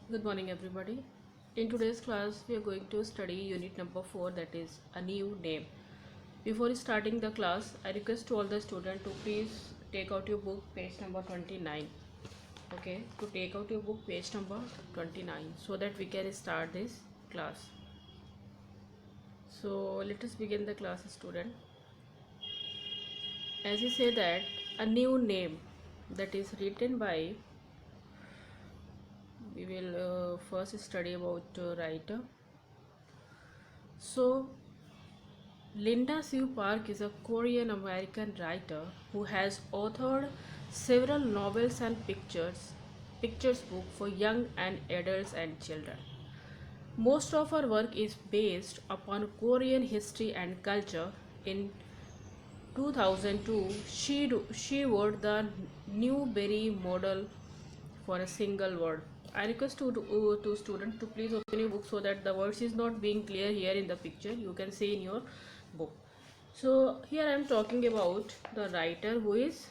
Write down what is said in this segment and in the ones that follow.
Good morning, everybody. In today's class, we are going to study unit number 4, that is a new name. Before starting the class, I request to all the students to please take out your book, page number 29. Okay, to take out your book, page number 29, so that we can start this class. So, let us begin the class, student. As you say that a new name that is written by, we will first study about writer. So, Linda Sue Park is a Korean American writer who has authored several novels and pictures book for young and adults and children. Most of her work is based upon Korean history and culture. In 2002, she wrote the Newbery Model for a single word. I request to student to please open your book so that the words is not being clear here in the picture. You can see in your book. So here I am talking about the writer who is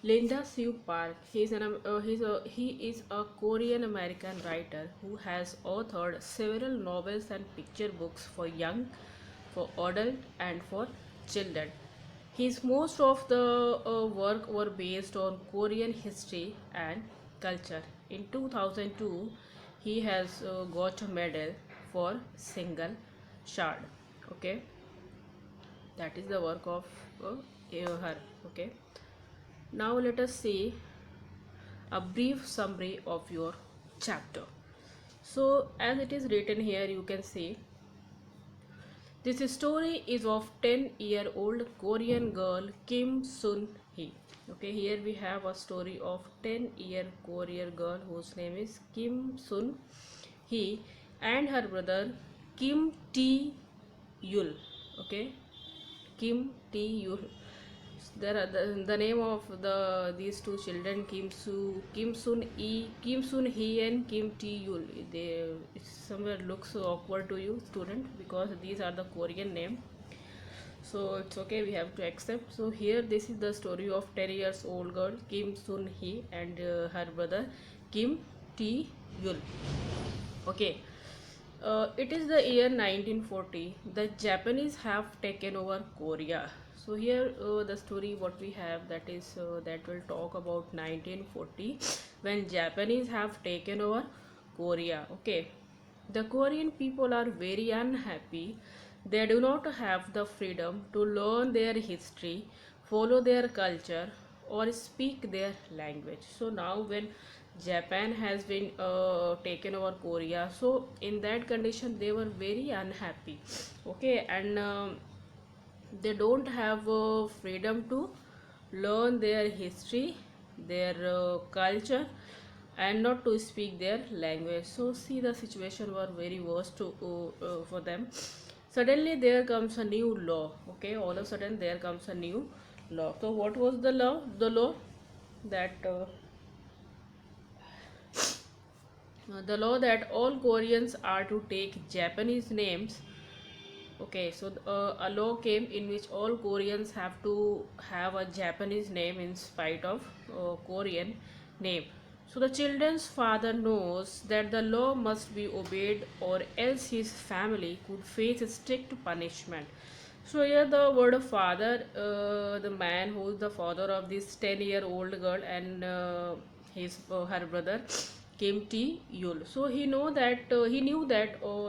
Linda Sue Park. He is a Korean American writer who has authored several novels and picture books for young, for adult, and for children. His most of the work were based on Korean history and culture. In 2002, he has got a medal for single shard. Okay, that is the work of her. Okay, now let us see a brief summary of your chapter. So as it is written here, you can see this story is of 10-year-old Korean girl Kim Sun Hee. Okay, here we have a story of 10-year Korean girl whose name is Kim Sun Hee and her brother Kim T Yul. Okay, Kim T Yul. There are the name of these two children, Kim Sun Hee and Kim T Yul. They it somewhere looks so awkward to you, student, because these are the Korean name. So it's okay, we have to accept. So here this is the story of 10 years old girl Kim Sun Hee and her brother Kim T Yul. Okay. It is the year 1940. The Japanese have taken over Korea. So here the story what we have, that is that will talk about 1940 when Japanese have taken over Korea. Okay, the Korean people are very unhappy. They do not have the freedom to learn their history, follow their culture, or speak their language. So now when Japan has been taken over Korea, so in that condition they were very unhappy. Okay, and they don't have freedom to learn their history, their culture, and not to speak their language. So see, the situation were very worse for them. Suddenly there comes a new law. Okay, all of a sudden there comes a new law. So what was the law? The law that the law that all Koreans are to take Japanese names. Okay, so a law came in which all Koreans have to have a Japanese name in spite of Korean name. So the children's father knows that the law must be obeyed or else his family could face strict punishment. So here the word of father, the man who is the father of this 10-year-old girl and his her brother Kim T Yul. So he knew that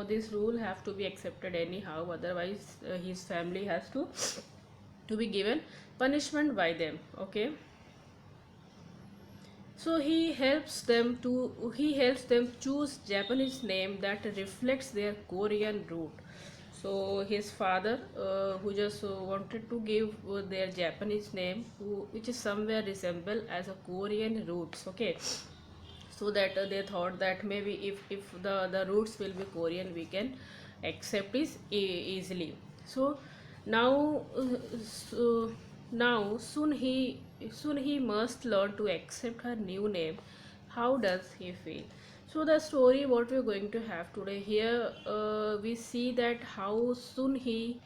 this rule have to be accepted anyhow. Otherwise, his family has to be given punishment by them. Okay. So he helps them choose Japanese name that reflects their Korean root. So his father, who just wanted to give their Japanese name, which is somewhere resemble as a Korean roots. Okay, so that they thought that maybe if the roots will be Korean, we can accept this easily. So now so now soon he must learn to accept her new name. How does he feel? So the story what we're going to have today here, we see that how soon he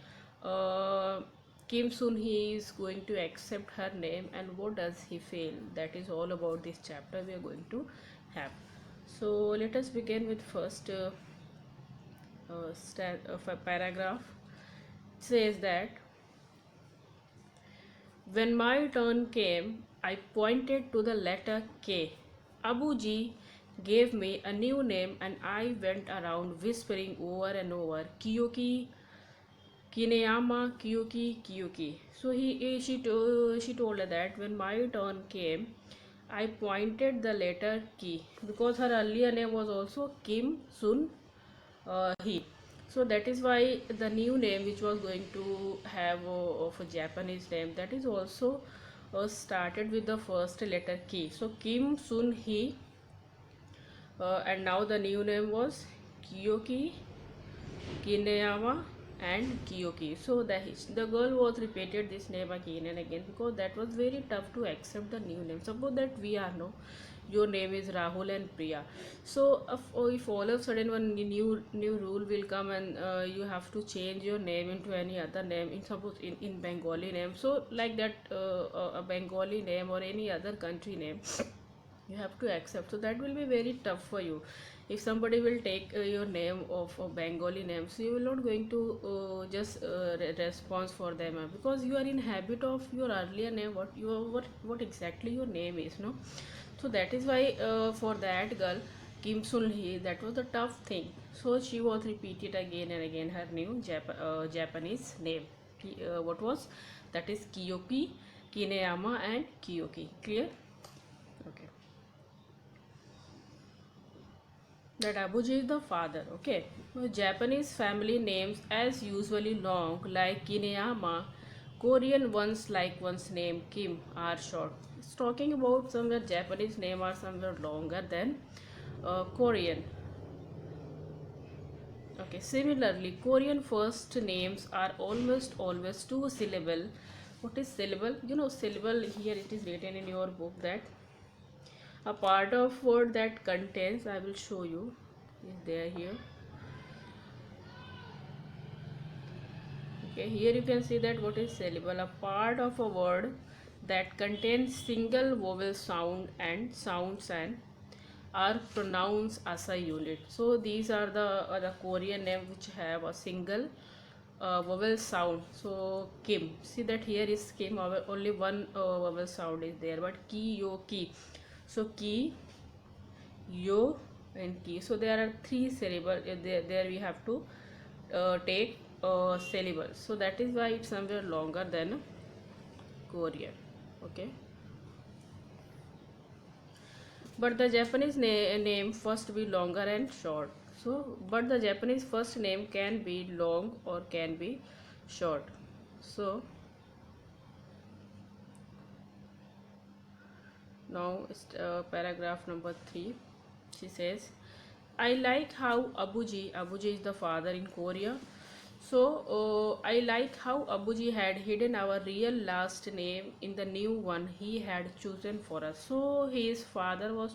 uh, Kim Soon Hee is going to accept her name and what does he feel. That is all about this chapter we are going to have. So let us begin with first paragraph. It says that when my turn came, I pointed to the letter K. Abuji gave me a new name and I went around whispering over and over, Kiyoki, Kineyama, Kiyoki, Kiyoki. So she told her that when my turn came, I pointed the letter Ki because her earlier name was also Kim Sun Hee. So that is why the new name which was going to have of a Japanese name, that is also started with the first letter Ki. So Kim Sun Hee, and now the new name was Kiyoki, Kineyama and Kiyoki. So the girl was repeated this name again and again because that was very tough to accept the new name. Suppose that we are no, your name is Rahul and Priya. So if all of a sudden one new rule will come and you have to change your name into any other name, in suppose in Bengali name. So like that a Bengali name or any other country name you have to accept, so that will be very tough for you. If somebody will take your name of a Bengali name, so you will not going to just response for them because you are in habit of your earlier name, what exactly your name is, no. So that is why for that girl Kim Sun Hee, that was the tough thing. So she was repeated again and again her new Japanese name. What was that is Kiyoki, Kineyama and Kiyoki. Clear? Okay. That Abuji is the father. Okay. Now, Japanese family names as usually long like Kineyama, Korean ones like one's name Kim are short. It's talking about somewhere Japanese name are somewhere longer than Korean. Okay. Similarly, Korean first names are almost always two syllable. What is syllable? You know syllable, here it is written in your book that a part of word that contains, I will show you, is there here. Okay, here you can see that what is syllable, a part of a word that contains single vowel sound and sounds and are pronounced as a unit. So these are the Korean name which have a single vowel sound. So Kim, see that here is Kim, only one vowel sound is there, but Ki, Yo, Ki. So Ki, Yo and Ki. So there are three syllable. There we have to take syllables. So that is why it's somewhere longer than Korean. Okay. But the Japanese name first be longer and short. So, but the Japanese first name can be long or can be short. So now paragraph number 3. She says, I like how Abuji is the father in Korea. So I like how Abuji had hidden our real last name in the new one he had chosen for us. So his father was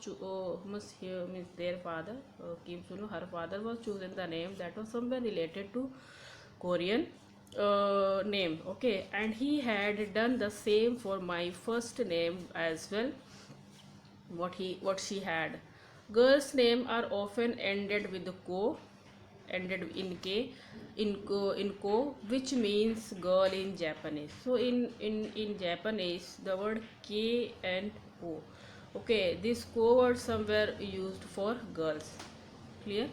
means their father, Kim Sunu, her father was chosen the name that was somewhere related to Korean name. Okay, and he had done the same for my first name as well. What she had. Girls' name are often ended with the ko, ended in k, in ko, which means girl in Japanese. So in Japanese, the word k and ko. Okay, this ko word somewhere used for girls. Clear?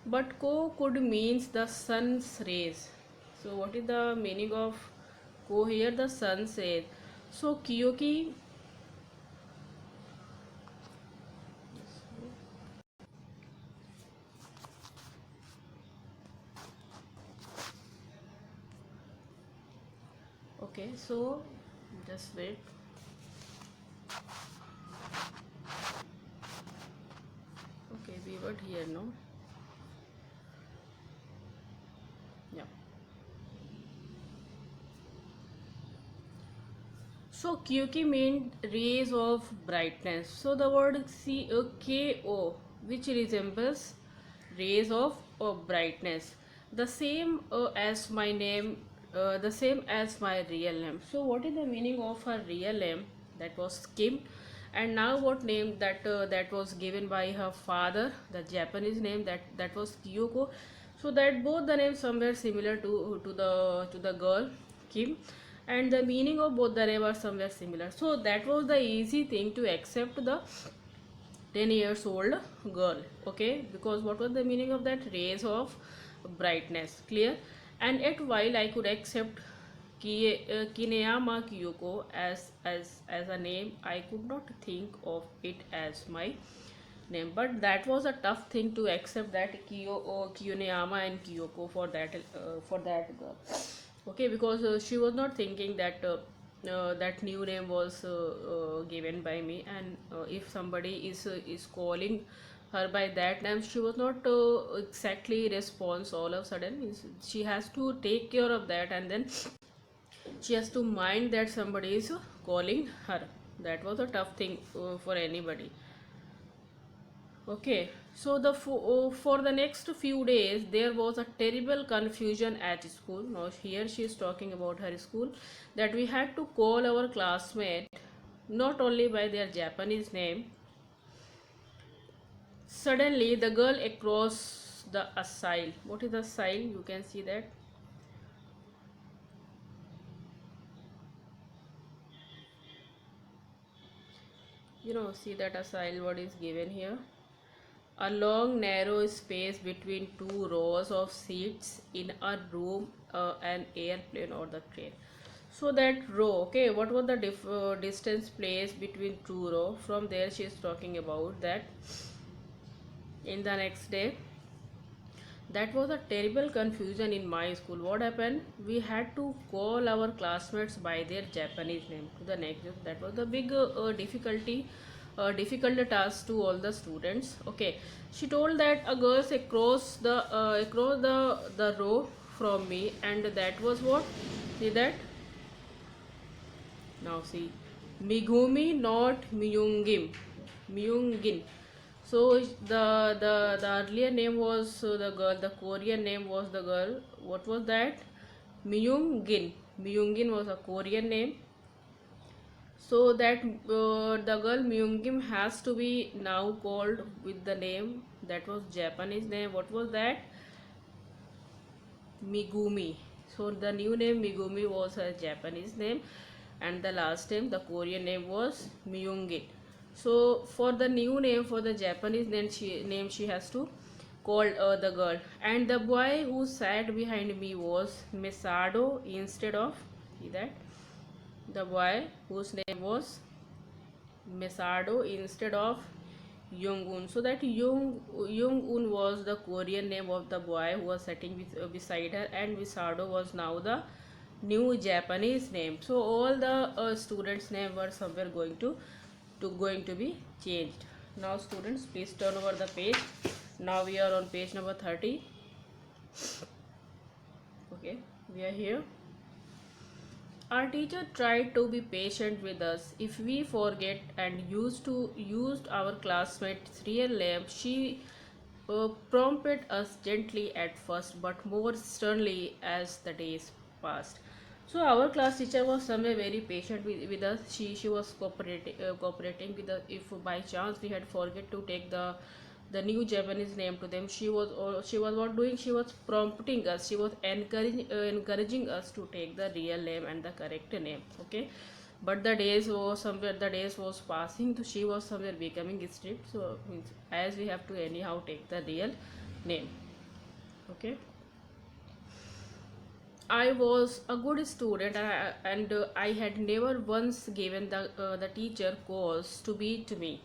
But ko could means the sun's rays. So what is the meaning of ko here? The sun's rays. So Kiyoki. Okay, so just wait. Okay, we were here, no? Yeah. So Kyuki means rays of brightness. So the word Ko, which resembles rays of brightness, the same as my name, the same as my real name. So what is the meaning of her real name? That was Kim, And now what name that was given by her father, the Japanese name, that was Kyoko. So that both the names somewhere similar to the girl Kim, and the meaning of both the name are somewhere similar. So that was the easy thing to accept the 10 years old girl. Okay, because what was the meaning of that? Rays of brightness, clear. And yet while I could accept Kineyama Kyoko as a name, I could not think of it as my name. But that was a tough thing to accept that Kineyama and Kyoko for that girl. Okay, because she was not thinking that that new name was given by me, and if somebody is calling her by that name, she was not exactly response all of a sudden. Means she has to take care of that, and then she has to mind that somebody is calling her. That was a tough thing for anybody. Okay, so for the next few days there was a terrible confusion at school. Now here she is talking about her school, that we had to call our classmate not only by their Japanese name. Suddenly the girl across the aisle. What is the aisle? You can see that. See that aisle what is given here. A long narrow space between two rows of seats in a room, an airplane or the train. So that row, okay, what was the distance placed between two row? From there she is talking about that. In the next day, that was a terrible confusion in my school. What happened? We had to call our classmates by their Japanese name to the next day. That was the big difficult task to all the students. Okay, she told that a girls across the row from me, and that was what? See that? Now see, Migumi, not Myungim, Myungin. So the earlier name was the girl. The Korean name was the girl. What was that? Myungin. Myungin was a Korean name. So that the girl Myungim has to be now called with the name that was Japanese name. What was that? Migumi. So the new name Migumi was her Japanese name, and the last name, the Korean name, was Myungin. So for the new name, for the Japanese name she has to call the girl, and the boy who sat behind me was Misado instead of, see that, the boy whose name was Misado instead of Young-un. So that Young-un was the Korean name of the boy who was sitting beside her, and Misado was now the new Japanese name. So all the students' name were somewhere going to be changed. Now students, please turn over the page. Now we are on page number 30. Okay, we are here. Our teacher tried to be patient with us. If we forget and used our classmate's real name, she prompted us gently at first, but more sternly as the days passed. So our class teacher was somewhere very patient with us. She was cooperating with us. If by chance we had forget to take the new Japanese name to them, she was what doing? She was prompting us. She was encouraging us to take the real name and the correct name. Okay, but the days was passing. So she was somewhere becoming strict. So means as we have to anyhow take the real name. Okay. I was a good student, and I had never once given the teacher cause to beat me.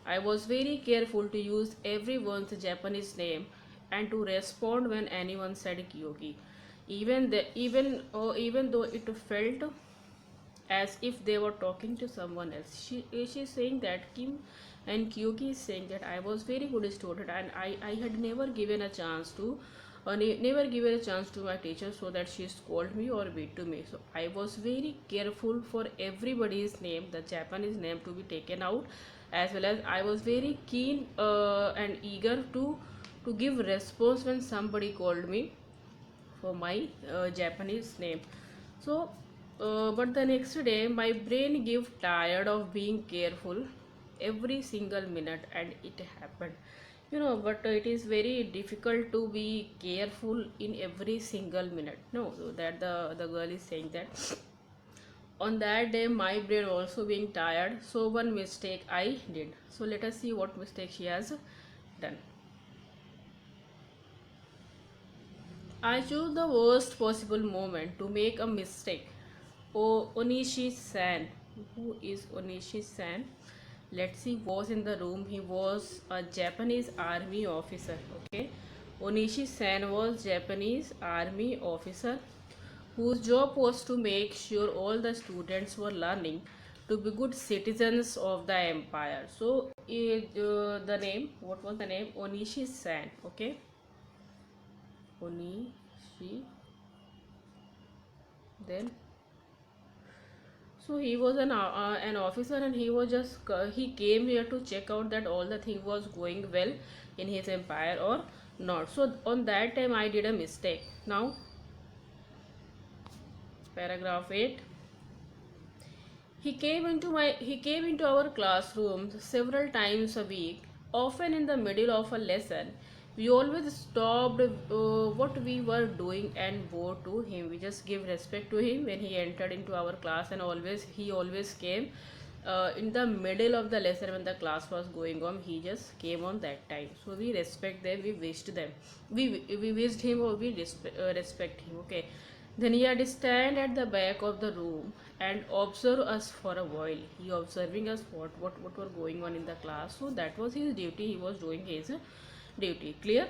I was very careful to use everyone's Japanese name and to respond when anyone said Kyoki, even though it felt as if they were talking to someone else. She's saying that Kim and Kyoki is saying that I was very good student, and I had never given a chance to never given a chance to my teacher, so that she scolded me or beat to me. So I was very careful for everybody's name, the Japanese name, to be taken out, as well as I was very keen and eager to give response when somebody called me for my Japanese name. So but the next day my brain gave tired of being careful. every single minute, and it happened. But it is very difficult to be careful in every single minute. No, so that the girl is saying that on that day my brain also being tired, so one mistake I did. So let us see what mistake she has done. I chose the worst possible moment to make a mistake. Oh, Onishi San. Who is Onishi San? Let's see, was in the room. He was a Japanese army officer. Okay. Onishi San was Japanese army officer whose job was to make sure all the students were learning to be good citizens of the empire. So, the name, what was the name? Onishi San. Okay. Onishi. Then so he was an officer, and he was just he came here to check out that all the thing was going well in his empire or not. So on that time I did a mistake. Now paragraph 8. He came into our classrooms several times a week, often in the middle of a lesson. We always stopped what we were doing and bowed to him. We just give respect to him when he entered into our class, and he always came in the middle of the lesson when the class was going on. He just came on that time. So we respect them. We wished them. We wished him, or we respect him. Okay. Then he had to stand at the back of the room and observe us for a while. He observing us what were going on in the class. So that was his duty. He was doing his duty. Clear?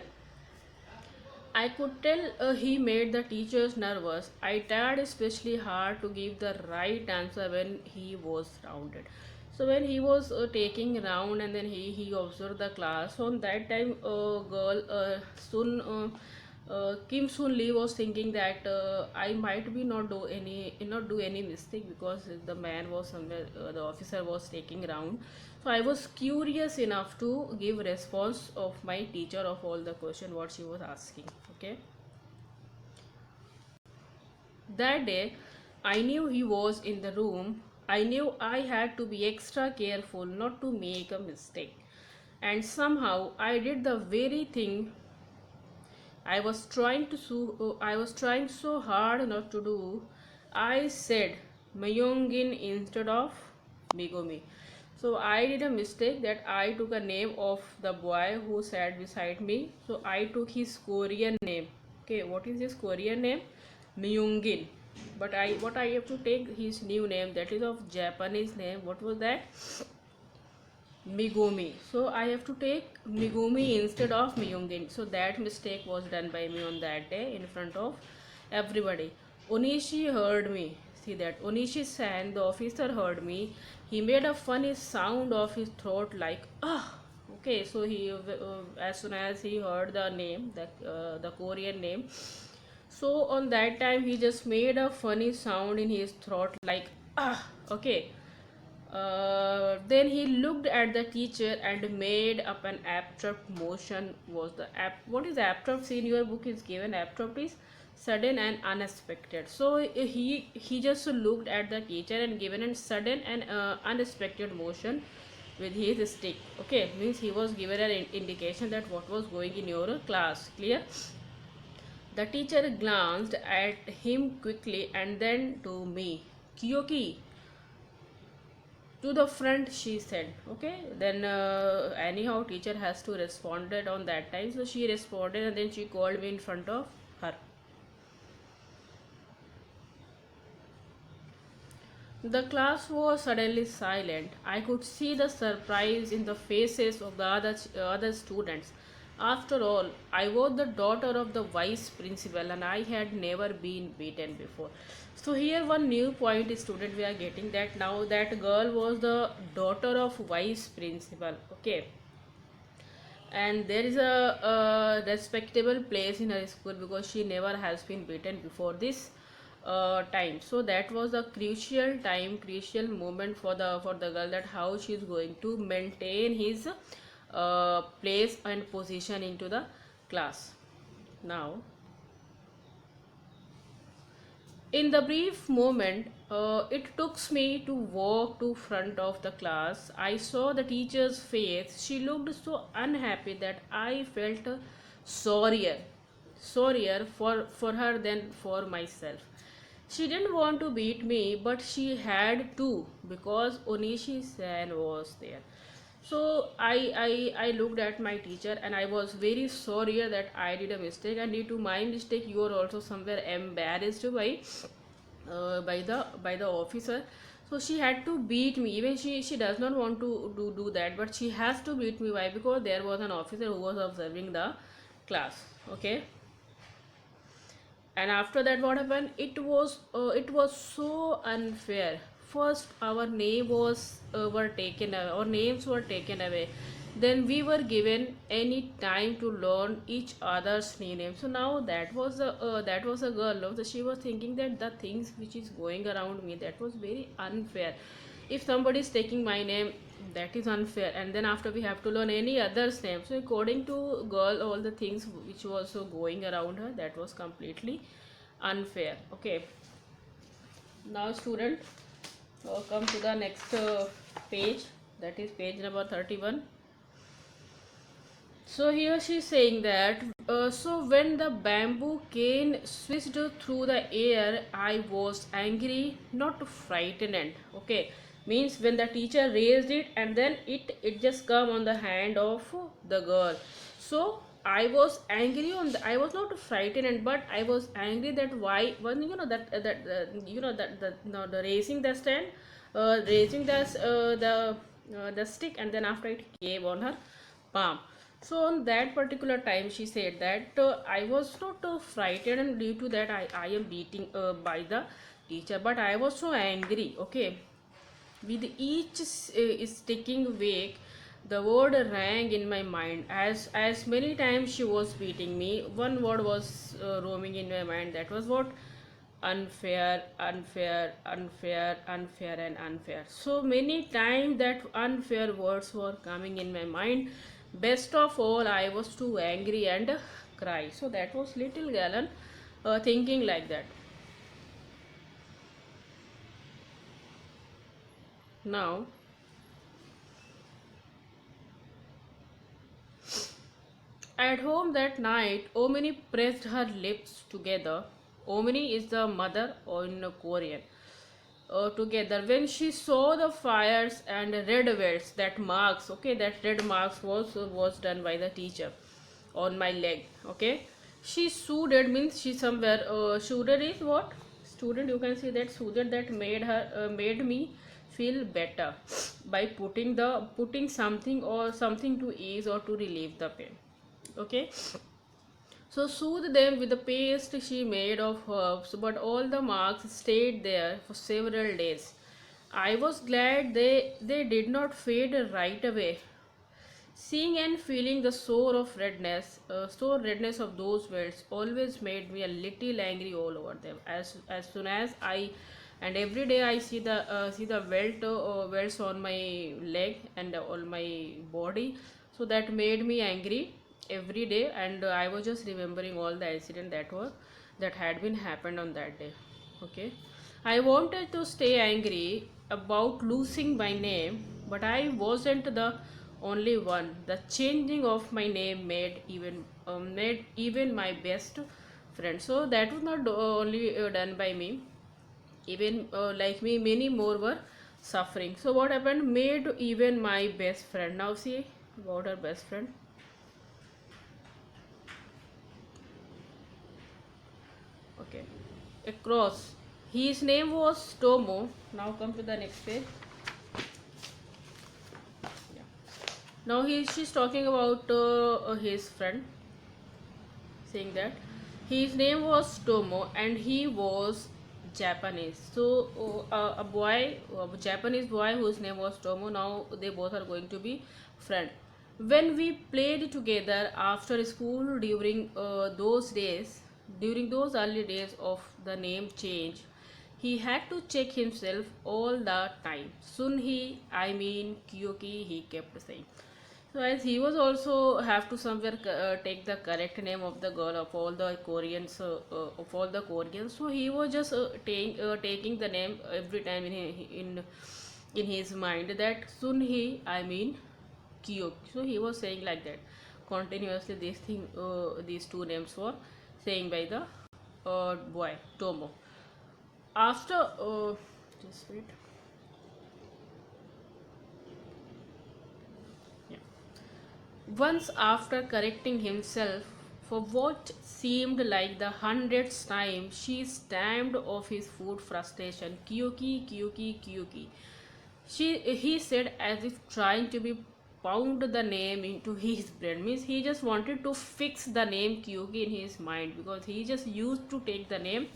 I could tell he made the teachers nervous. I tried especially hard to give the right answer when he was rounded. So when he was taking round, and then he observed the class. So on that time, girl soon Kim Soon Lee was thinking that I might be not do any mistake, because the man was somewhere, the officer was taking round. So I was curious enough to give response of my teacher of all the question what she was asking. Okay. That day, I knew he was in the room. I knew I had to be extra careful not to make a mistake. And somehow I did the very thing I was trying so hard not to do. I said Mayongin instead of Megumi. So I did a mistake that I took a name of the boy who sat beside me. So I took his Korean name. Okay, what is his Korean name? Myungin. But I have to take his new name, that is of Japanese name. What was that? Megumi. So I have to take Megumi instead of Myungin. So that mistake was done by me on that day in front of everybody. Onishi heard me. See that Onishi san, the officer, heard me. He made a funny sound of his throat like ah. Okay, so he as soon as he heard the name, the Korean name, so on that time he just made a funny sound in his throat like ah. Okay. Then he looked at the teacher and made up an abrupt motion. Was the what is abrupt? See, in your book is given abrupt is sudden and unexpected. So he just looked at the teacher and given a sudden and unexpected motion with his stick. Okay, means he was given an indication that what was going in your class. Clear? The teacher glanced at him quickly and then to me. Kyoki, to the front, she said. Okay, then anyhow teacher has to responded on that time, so she responded, and then she called me in front of her. The class was suddenly silent. I could see the surprise in the faces of the other students. After all, I was the daughter of the vice principal, and I had never been beaten before. So here one new point student we are getting, that now that girl was the daughter of vice principal. Okay, and there is a respectable place in her school because she never has been beaten before this time. So that was a crucial time, crucial moment for the girl, that how she is going to maintain his place and position into the class. Now In the brief moment it took me to walk to front of the class, I saw the teacher's face. She looked so unhappy that I felt sorrier, sorrier for her than for myself. She didn't want to beat me, but she had to because Onishi-san was there. So I looked at my teacher and I was very sorry that I did a mistake, and due to my mistake you are also somewhere embarrassed by the officer. So she had to beat me. Even she does not want to do that, but she has to beat me. Why? Because there was an officer who was observing the class. Okay. And after that what happened, it was so unfair. First our name was were taken away, our names were taken away, then we were given any time to learn each other's name. So now that was a girl, no? So she was thinking that the things which is going around me, that was very unfair. If somebody is taking my name, that is unfair, and then after we have to learn any other's name. So according to girl, all the things which was going around her, that was completely unfair. Okay, now student, come to the next page, that is page number 31. So here she is saying that so when the bamboo cane swished through the air, I was angry, not frightened. Okay, means when the teacher raised it and then it just come on the hand of the girl. So I was angry on the, I was not frightened, but I was angry that why when you know that no, the raising the stand, raising the stick, and then after it came on her palm. So on that particular time she said that I was not frightened, and due to that I am beating by the teacher, but I was so angry. Okay, with each sticking wake, the word rang in my mind. As many times she was beating me, one word was roaming in my mind. That was what? Unfair, unfair, unfair, unfair, and unfair. So many times that unfair words were coming in my mind. Best of all, I was too angry and cry. So that was little Galen thinking like that. Now at home that night, Omini pressed her lips together. Omini is the mother in Korean. Together when she saw the fires and red welts, that marks, okay, that red marks was done by the teacher on my leg. Okay, she soothed, means she somewhere soothed is what? Student, you can see that soothed, that made her made me feel better by putting something or something to ease or to relieve the pain. Okay, so soothe them with the paste she made of herbs, but all the marks stayed there for several days. I was glad they did not fade right away. Seeing and feeling the sore redness of those welts always made me a little angry all over them. As soon as I, and every day I see the welts on my leg and on my body, so that made me angry every day. And I was just remembering all the incident that had been happened on that day. Okay, I wanted to stay angry about losing my name, but I wasn't the only one. The changing of my name made even my best friend. So that was not only done by me. Even like me, many more were suffering. So what happened? Made even my best friend. Now see about her best friend. Okay, across. His name was Tomo. Now come to the next page. Yeah. Now she's talking about his friend, saying that his name was Tomo and he was Japanese. So a boy, a Japanese boy whose name was Tomo. Now they both are going to be friend. When we played together after school during those early days of the name change, he had to check himself all the time. Sunhi, I mean Kyoki, he kept saying. So as he was also have to somewhere take the correct name of the girl of all the Koreans, of all the Koreans. So he was just taking the name every time in his mind, that Sun Hee, I mean Kyuk. So he was saying like that continuously. These two names were saying by the boy Tomo. After just wait. Yeah. Once, after correcting himself for what seemed like the hundredth time, she stamped off his food frustration. Kyuki, Kyuki, Kyuki. He said, as if trying to be pound the name into his brain. Means he just wanted to fix the name Kyuki in his mind, because he just used to take the name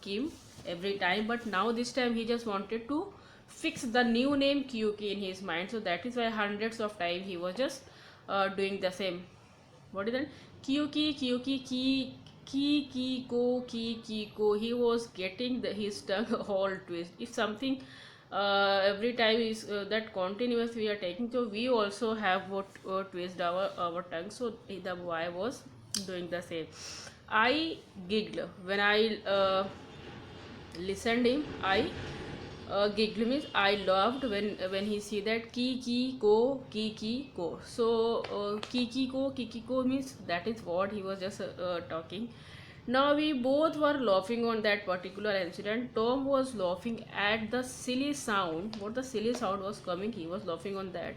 Kim every time, but now this time he just wanted to fix the new name Kyuki in his mind. So that is why hundreds of times he was just doing the same. What is that? Kyuki, Kyuki, ki ko. He was getting his tongue all twist. If something every time is that continuous we are taking, so we also have what twist our tongue. So the boy was doing the same. I giggled when I listened him. I giggle means I loved when he see that ki ko. So ki ko means that is what he was just talking. Now we both were laughing on that particular incident. Tom was laughing at the silly sound, what the silly sound was coming, he was laughing on that,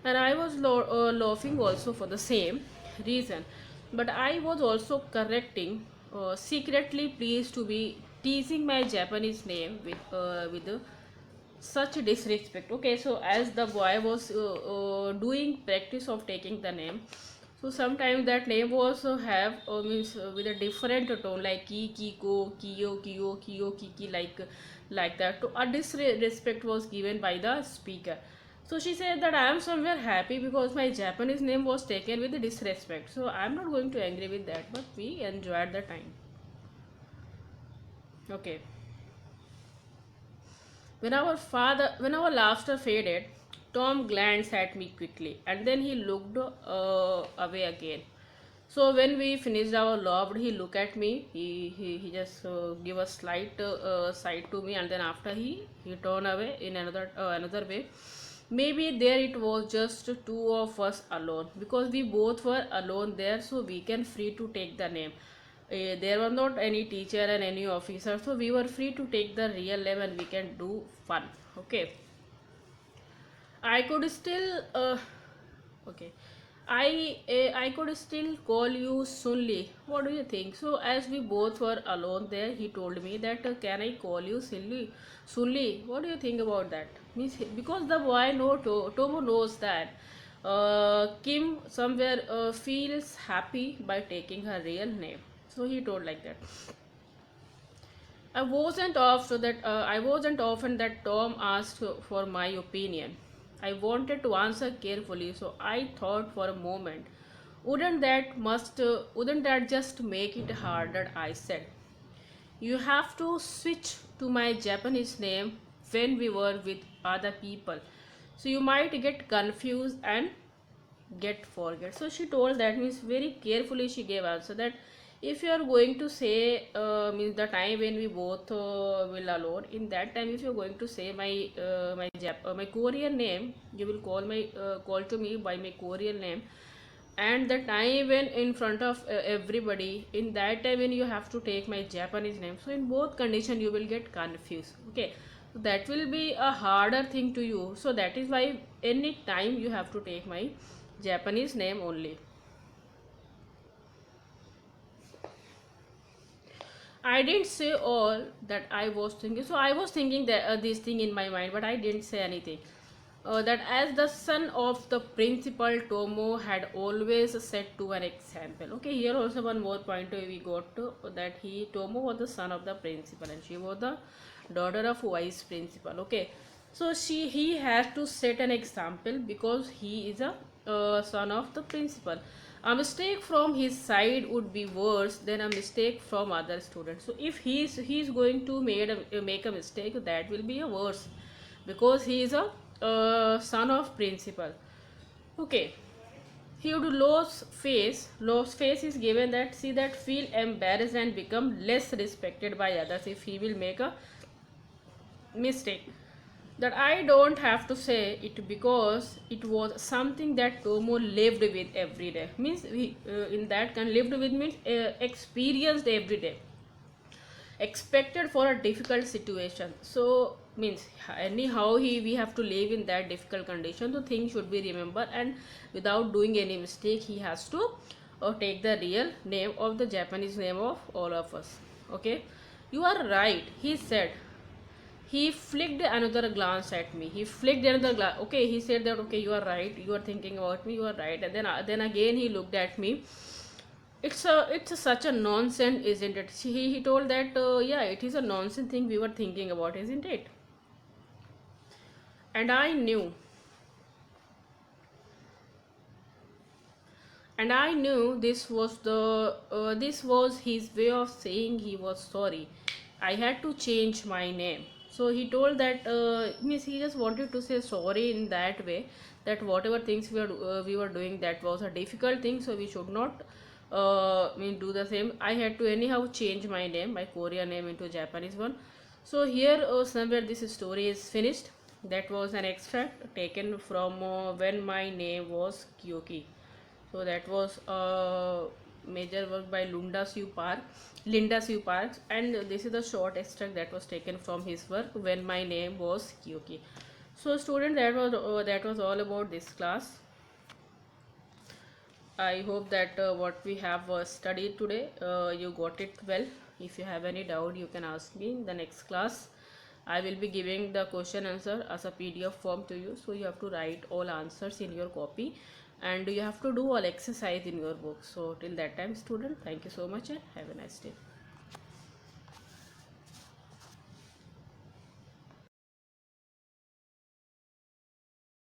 and I was laughing also for the same reason. But I was also correcting, secretly pleased to be teasing my Japanese name with such disrespect. Okay, so as the boy was doing practice of taking the name, so sometimes that name was have means with a different tone, like ki ko, ki, like that. So a disrespect was given by the speaker. So she said that I am somewhere happy because my Japanese name was taken with disrespect. So I am not going to angry with that, but we enjoyed the time. Okay. When our laughter faded, Tom glanced at me quickly, and then he looked away again. So when we finished our laugh, he looked at me. He just give a slight side to me, and then after he turned away in another way. Maybe there it was just two of us alone, because we both were alone there, so we can free to take the name. There were not any teacher and any officer, so we were free to take the real name and we can do fun. Okay, I could still okay, I could still call you Sunli. What do you think? So as we both were alone there, he told me that can I call you Sunli? What do you think about that? Means because the boy Tomo knows that Kim somewhere feels happy by taking her real name. So he told like that. I wasn't often that Tom asked for my opinion. I wanted to answer carefully, so I thought for a moment. Wouldn't that just make it harder? I said. You have to switch to my Japanese name when we were with other people. So you might get confused and get forget. So she told that, means very carefully she gave answer that if you are going to say means the time when we both will alone, in that time if you are going to say my Korean name, you will call to me by my Korean name, and the time when in front of everybody, in that time when you have to take my Japanese name, so in both condition you will get confused. Okay, so that will be a harder thing to you, so that is why any time you have to take my Japanese name only. I didn't say all that I was thinking. So I was thinking that this thing in my mind, but I didn't say anything. That as the son of the principal, Tomo had always set to an example. Okay, here also one more point we got to, that Tomo was the son of the principal and she was the daughter of vice principal. Okay, so he has to set an example because he is a son of the principal. A mistake from his side would be worse than a mistake from other students. So if he's going to make a mistake, that will be a worse, because he is a son of principal. Okay, he would lose face is given that see that feel embarrassed and become less respected by others if he will make a mistake. That I don't have to say it because it was something that Tomo lived with every day. Means we in that can lived with means experienced every day, expected for a difficult situation. So means anyhow we have to live in that difficult condition. So things should be remembered, and without doing any mistake, he has to take the real name of the Japanese name of all of us. Okay, you are right, he said. He flicked another glance at me. He flicked another glance. Okay, he said that okay, you are right. You are thinking about me. You are right. And then again he looked at me. It's such a nonsense, isn't it? He told that yeah, it is a nonsense thing we were thinking about, isn't it? And I knew this was his way of saying he was sorry. I had to change my name. So he told that means he just wanted to say sorry in that way, that whatever things we were doing, that was a difficult thing, so we should not do the same. I had to anyhow change my name, my Korean name, into Japanese one. So here somewhere this story is finished. That was an extract taken from When My Name Was Kyoki. So that was a major work by Linda Sue Parks, and this is the short extract that was taken from his work When My Name Was Kyoki. So student, that was all about this class. I hope that what we have studied today, you got it well. If you have any doubt, you can ask me in the next class. I will be giving the question answer as a PDF form to you. So you have to write all answers in your copy, and you have to do all exercise in your book. So till that time student, thank you so much and have a nice day.